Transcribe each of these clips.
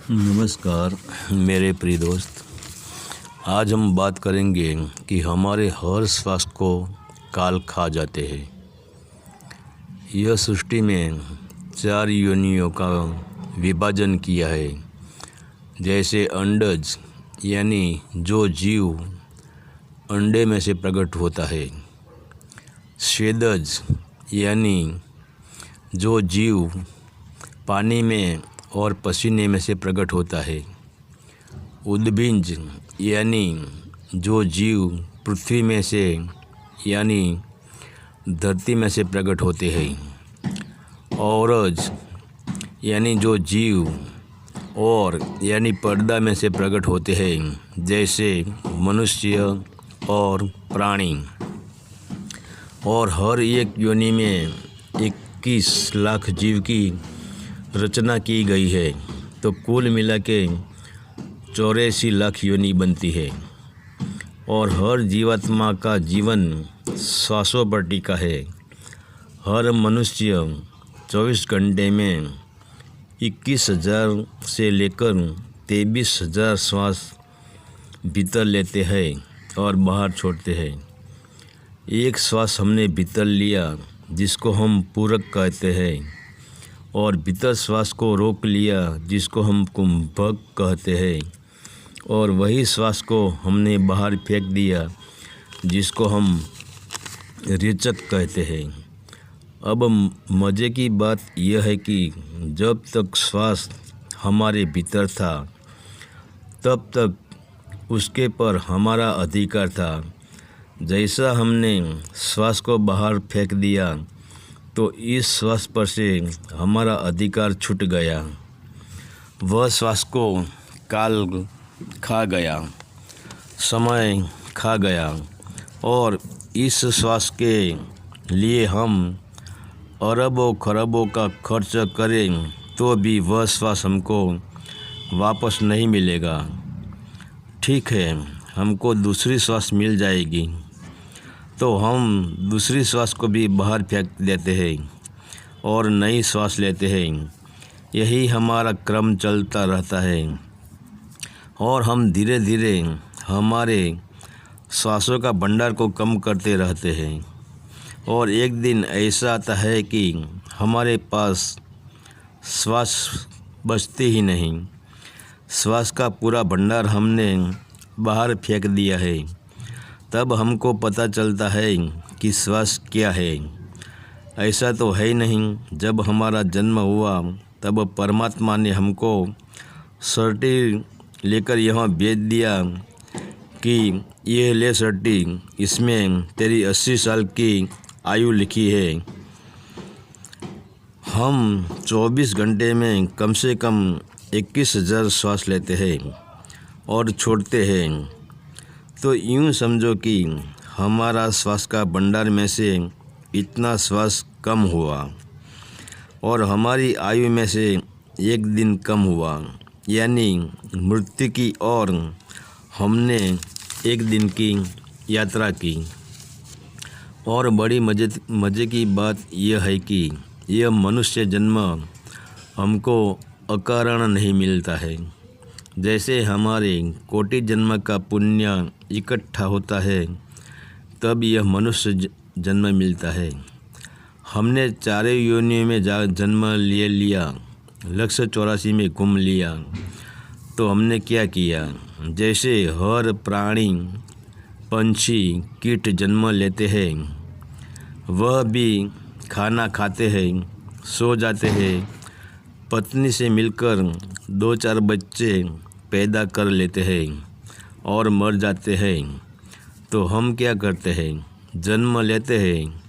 नमस्कार मेरे प्रिय दोस्त। आज हम बात करेंगे कि हमारे हर श्वास को काल खा जाते हैं। यह सृष्टि में 4 योनियों का विभाजन किया है। जैसे अंडज यानी जो जीव अंडे में से प्रकट होता है, स्वेदज यानी जो जीव पानी में और पसीने में से प्रकट होता है, उद्भिज यानी जो जीव पृथ्वी में से यानी धरती में से प्रकट होते हैं, औरज यानी जो जीव और यानी पर्दा में से प्रकट होते हैं, जैसे मनुष्य और प्राणी। और हर एक योनि में 21 लाख जीव की रचना की गई है, तो कुल मिला के 84 लाख योनि बनती है। और हर जीवात्मा का जीवन श्वासों पर टिका है। हर मनुष्य 24 घंटे में 21,000 से लेकर 23,000 श्वास भीतर लेते हैं और बाहर छोड़ते हैं। एक श्वास हमने भीतर लिया जिसको हम पूरक कहते हैं, और भीतर श्वास को रोक लिया जिसको हम कुंभक कहते हैं, और वही श्वास को हमने बाहर फेंक दिया जिसको हम रेचक कहते हैं। अब मज़े की बात यह है कि जब तक श्वास हमारे भीतर था तब तक उसके पर हमारा अधिकार था। जैसा हमने श्वास को बाहर फेंक दिया तो इस श्वास पर से हमारा अधिकार छूट गया। वह श्वास को काल खा गया, समय खा गया, और इस श्वास के लिए हम अरबों खरबों का खर्च करें तो भी वह श्वास हमको वापस नहीं मिलेगा। ठीक है, हमको दूसरी श्वास मिल जाएगी तो हम दूसरी श्वास को भी बाहर फेंक देते हैं और नई श्वास लेते हैं। यही हमारा क्रम चलता रहता है और हम धीरे धीरे हमारे श्वासों का भंडार को कम करते रहते हैं। और एक दिन ऐसा आता है कि हमारे पास श्वास बचती ही नहीं। श्वास का पूरा भंडार हमने बाहर फेंक दिया है। तब हमको पता चलता है कि श्वास क्या है। ऐसा तो है नहीं। जब हमारा जन्म हुआ तब परमात्मा ने हमको सर्टी लेकर यहाँ भेज दिया कि ये ले सर्टी, इसमें तेरी 80 साल की आयु लिखी है। हम 24 घंटे में कम से कम 21,000 श्वास लेते हैं और छोड़ते हैं। तो यूँ समझो कि हमारा श्वास का भंडार में से इतना श्वास कम हुआ और हमारी आयु में से एक दिन कम हुआ, यानी मृत्यु की और हमने एक दिन की यात्रा की। और बड़ी मज़े की बात यह है कि यह मनुष्य जन्म हमको अकारण नहीं मिलता है। जैसे हमारे कोटि जन्म का पुण्य इकट्ठा होता है तब यह मनुष्य जन्म मिलता है। हमने 4 योनियों में जन्म ले लिया, 184 में घूम लिया, तो हमने क्या किया? जैसे हर प्राणी, पंछी, कीट जन्म लेते हैं, वह भी खाना खाते हैं, सो जाते हैं, पत्नी से मिलकर 2-4 बच्चे पैदा कर लेते हैं और मर जाते हैं। तो हम क्या करते हैं? जन्म लेते हैं,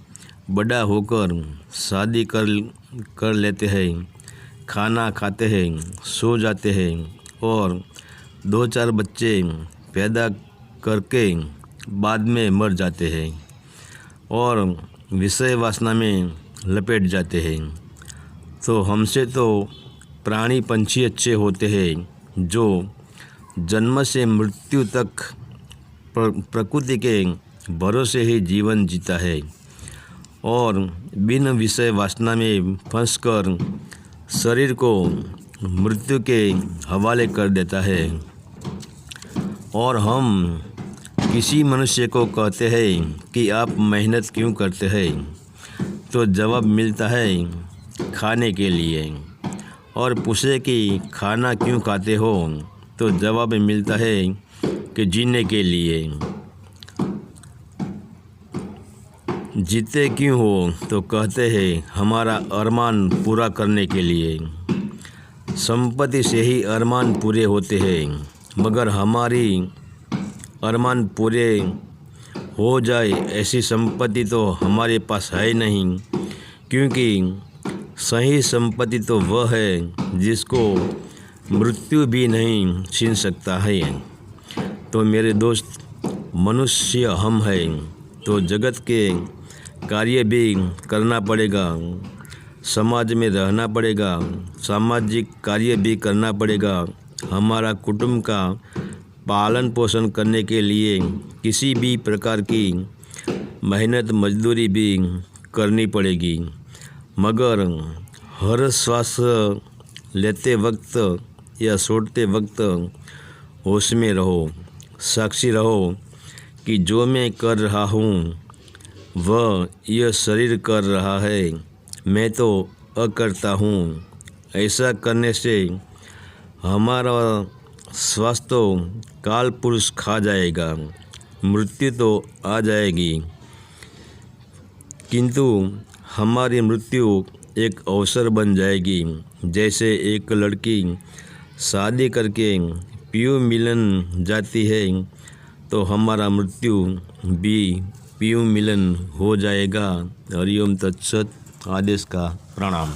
बड़ा होकर शादी कर लेते हैं, खाना खाते हैं, सो जाते हैं और 2-4 बच्चे पैदा करके बाद में मर जाते हैं और विषय वासना में लपेट जाते हैं। तो हमसे तो प्राणी पंछी अच्छे होते हैं जो जन्म से मृत्यु तक प्रकृति के भरोसे ही जीवन जीता है और बिन विषय वासना में फंसकर शरीर को मृत्यु के हवाले कर देता है। और हम किसी मनुष्य को कहते हैं कि आप मेहनत क्यों करते हैं, तो जवाब मिलता है खाने के लिए। और पूछे कि खाना क्यों खाते हो, तो जवाब मिलता है कि जीने के लिए। जीते क्यों हो, तो कहते हैं हमारा अरमान पूरा करने के लिए। संपत्ति से ही अरमान पूरे होते हैं, मगर हमारी अरमान पूरे हो जाए ऐसी संपत्ति तो हमारे पास है नहीं, क्योंकि सही संपत्ति तो वह है जिसको मृत्यु भी नहीं छीन सकता है। तो मेरे दोस्त, मनुष्य हम हैं तो जगत के कार्य भी करना पड़ेगा, समाज में रहना पड़ेगा, सामाजिक कार्य भी करना पड़ेगा। हमारा कुटुंब का पालन पोषण करने के लिए किसी भी प्रकार की मेहनत मजदूरी भी करनी पड़ेगी। मगर हर श्वास लेते वक्त या छोड़ते वक्त होश में रहो, साक्षी रहो कि जो मैं कर रहा हूँ वह यह शरीर कर रहा है, मैं तो अकर्ता हूँ। ऐसा करने से हमारा स्वास्थ्य काल पुरुष खा जाएगा, मृत्यु तो आ जाएगी, किंतु हमारी मृत्यु एक अवसर बन जाएगी। जैसे एक लड़की शादी करके पियू मिलन जाती है, तो हमारा मृत्यु भी पियू मिलन हो जाएगा। हरिओम तत्सत। आदेश का प्रणाम।